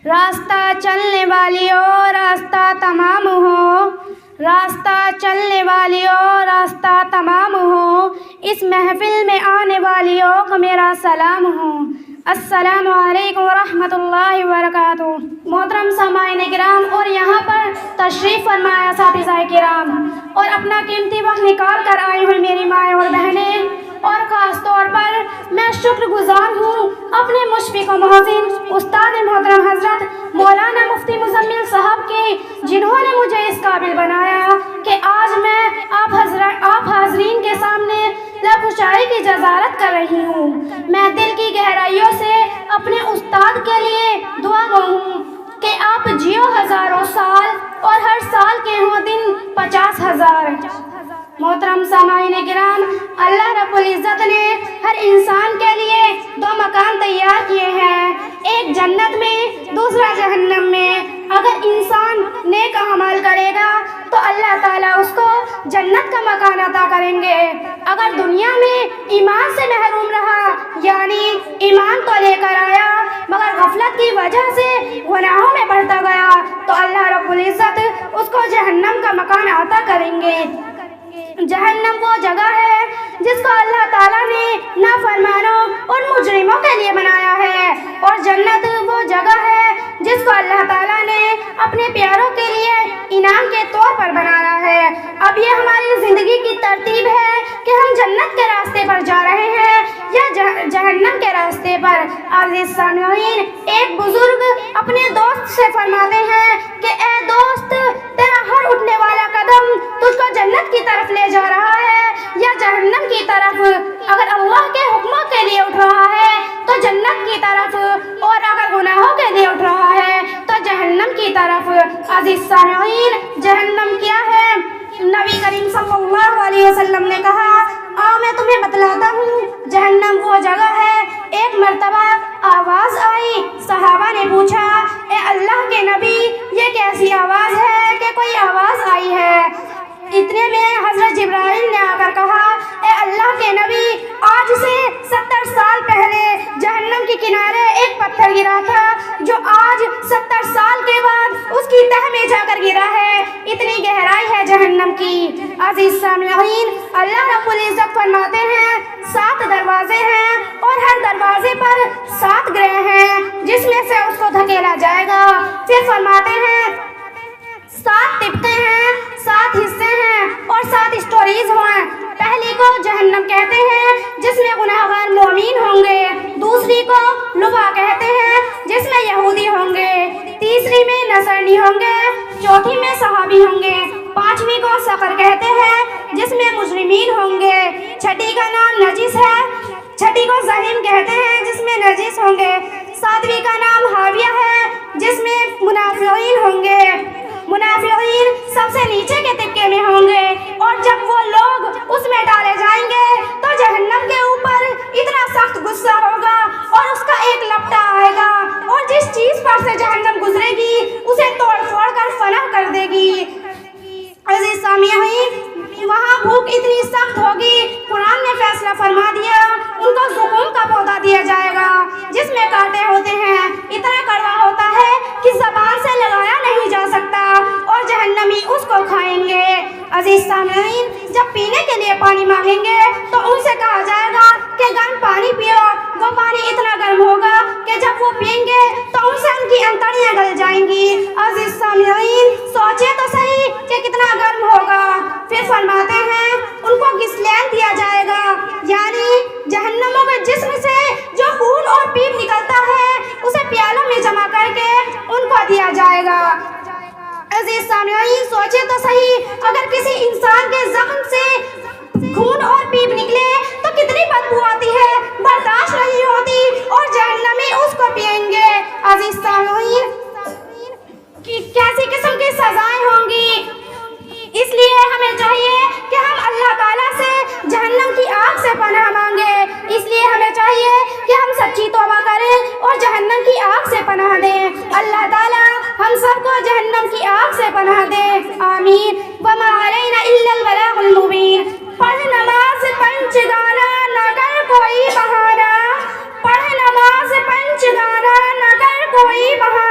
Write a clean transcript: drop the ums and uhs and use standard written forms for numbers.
راستہ چلنے والیوں راستہ تمام ہو، راستہ چلنے والیوں راستہ تمام ہو، اس محفل میں آنے والیوں کو میرا سلام ہو۔ السلام علیکم ورحمۃ اللہ وبرکاتہ۔ محترم سامعین کرام اور یہاں پر تشریف فرمایا اساتذہ کرام اور اپنا قیمتی وقت نکال کر آئی ہوئی میری مائیں اور بہنیں، اور خاص طور پر میں شکر گزار ہوں اپنے مشفق و محسن استاد محترم حضرت مولانا مفتی مزمل صاحب کی، جنہوں نے مجھے اس قابل بنایا کہ آج میں آپ حاضرین کے سامنے لفظ شاعری کی جزارت کر رہی ہوں۔ میں دل کی گہرائیوں سے اپنے استاد کے لیے دعا گو ہوں کہ آپ جیو ہزاروں سال اور ہر سال کے ہوں دن 50,000۔ محترم سامعین کرام، اللہ رب العزت نے ہر انسان کے لیے دو مکان تیار کیے ہیں، ایک جنت میں دوسرا جہنم میں۔ اگر انسان نیک عمل کرے گا تو اللہ تعالیٰ اس کو جنت کا مکان عطا کریں گے۔ اگر دنیا میں ایمان سے محروم رہا، یعنی ایمان تو لے کر آیا مگر غفلت کی وجہ سے گناہوں میں بڑھتا گیا، تو اللہ رب العزت اس کو جہنم کا مکان عطا کریں گے۔ جہنم وہ جگہ ہے جس کو اللہ تعالیٰ نے نافرمانوں اور مجرموں کے لیے بنایا ہے، اور جنت وہ جگہ ہے جس کو اللہ تعالیٰ نے اپنے پیاروں کے لیے انعام کے طور پر بنایا ہے۔ اب یہ ہماری زندگی کی ترتیب ہے کہ ہم جنت کے راستے پر جا رہے ہیں یا جہنم کے راستے پر۔ عزیز سامعین، ایک بزرگ اپنے دوست سے فرماتے ہیں کہ اے دوست، تیرا ہر اٹھنے والا قدم تجھ کو جنت کی طرف لے جا رہا ہے یا جہنم کی طرف؟ اگر اللہ کے حکموں کے لیے اٹھ رہا ہے تو جنت کی طرف، اور اگر گناہوں کے لیے اٹھ رہا ہے تو جہنم کی طرف۔ عزیز سامعین، جہنم کیا ہے؟ نبی کریم صلی اللہ علیہ وسلم نے کہا، آؤ میں تمہیں بتلاتا ہوں، جہنم وہ جگہ ہے۔ ایک مرتبہ آواز آئی، صحابہ نے پوچھا، اے اللہ کے نبی، یہ کیسی آواز ہے کہ کوئی آواز آئی ہے؟ اتنے میں حضرت جبرائیل نے آ کر کہا، اے اللہ کے نبی، آج سے 70 سال پہلے جہنم کے کنارے ایک پتھر گرا تھا جو آج 70 سال کے بعد اس کی تہ میں جا کر گرا ہے۔ اتنی گہرائی ہے جہنم کی۔ عزیز سامعین، اللہ رب العزت فرماتے ہیں 7 دروازے ہیں اور ہر دروازے پر 7 گرہ ہیں جس میں سے اس کو دھکیلا جائے گا۔ پھر فرماتے ہیں 7 طبقے ہیں، 7 حصے ہیں اور 7 اسٹوریز ہیں۔ پہلی کو جہنم کہتے ہیں جس میں گناہگار مومن ہوں گے، دوسری کو لوا کہتے ہیں جس میں یہودی ہوں گے، تیسری میں نصرانی ہوں گے، چوتھی میں صحابی ہوں گے، 5ویں کو سقر کہتے ہیں جس میں مجرمین ہوں گے، چھٹی کا نام نجس ہے، چھٹی کو زہیم کہتے ہیں جس میں نجس ہوں گے، 7ویں کا نام حاویہ ہے جس میں منافقین ہوں گے۔ منافقین سب سے نیچے کے طبقے میں ہوں گے، اور جب وہ لوگ اس میں ڈالے جائیں گے تو جہنم کے اوپر اتنا سخت غصہ ہوگا اور اس کا ایک لپٹا آئے گا، اور جس چیز پر سے جہنم گزرے گی اسے توڑ پھوڑ کر فنا کر دے گی۔ عزیز سامعین، وہاں بھوک اتنی سخت ہوگی، قرآن نے فیصلہ فرما دیا ان کو زقوم کا پودا دیا جائے گا جس میں کانٹے ہوتے ہیں، اتنا کڑوا ہوتا ہے کہ زبان سے لگایا نہیں جا سکتا، اور جہنمی اس کو کھائیں گے۔ عزیز سامعین، جب پینے کے لیے پانی مانگیں گے تو ان سے کہا جائے گا کہ گرم پانی پیو۔ وہ پانی اتنا گرم ہوگا کہ جب وہ پئیں گے تو ان سے ان کی انتڑیاں گل جائیں گی۔ عزیز سامعین، سوچے تو صحیح کہ کتنا گرم ہوگا۔ پھر فرماتے ہیں ان کو غسلین دیا جائے گا، یعنی جہنموں کے جسم سے جو خون اور پیپ نکلتا ہے اسے پیالوں میں جمع کر کے ان کو دیا جائے گا۔ عزیز سامعین، سوچے تو صحیح، اگر کسی انسان کے زخم سے خون اور پیپ نکلے تو کتنی بدبو آتی ہے، برداشت نہیں ہوتی، اور جہنمی اس کو پئیں گے۔ عزیز سامعین، کیسی قسم کی سزائیں ہوں گی، اس لیے ہمیں چاہیے کہ ہم اللہ تعالیٰ سے جہنم کی آگ سے پناہ مانگے۔ اس لیے ہمیں چاہیے کہ ہم سچی توبہ کریں اور جہنم کی آگ سے پناہ دیں۔ اللہ تعالیٰ ہم سب کو جہنم کی آگ سے پناہ دے، آمین۔ وما علینا الا البلاغ المبین۔ پڑھ نماز پنج گانا نہ کر کوئی بہانہ، پڑھ نماز پنج گانا نہ کر کوئی بہانہ۔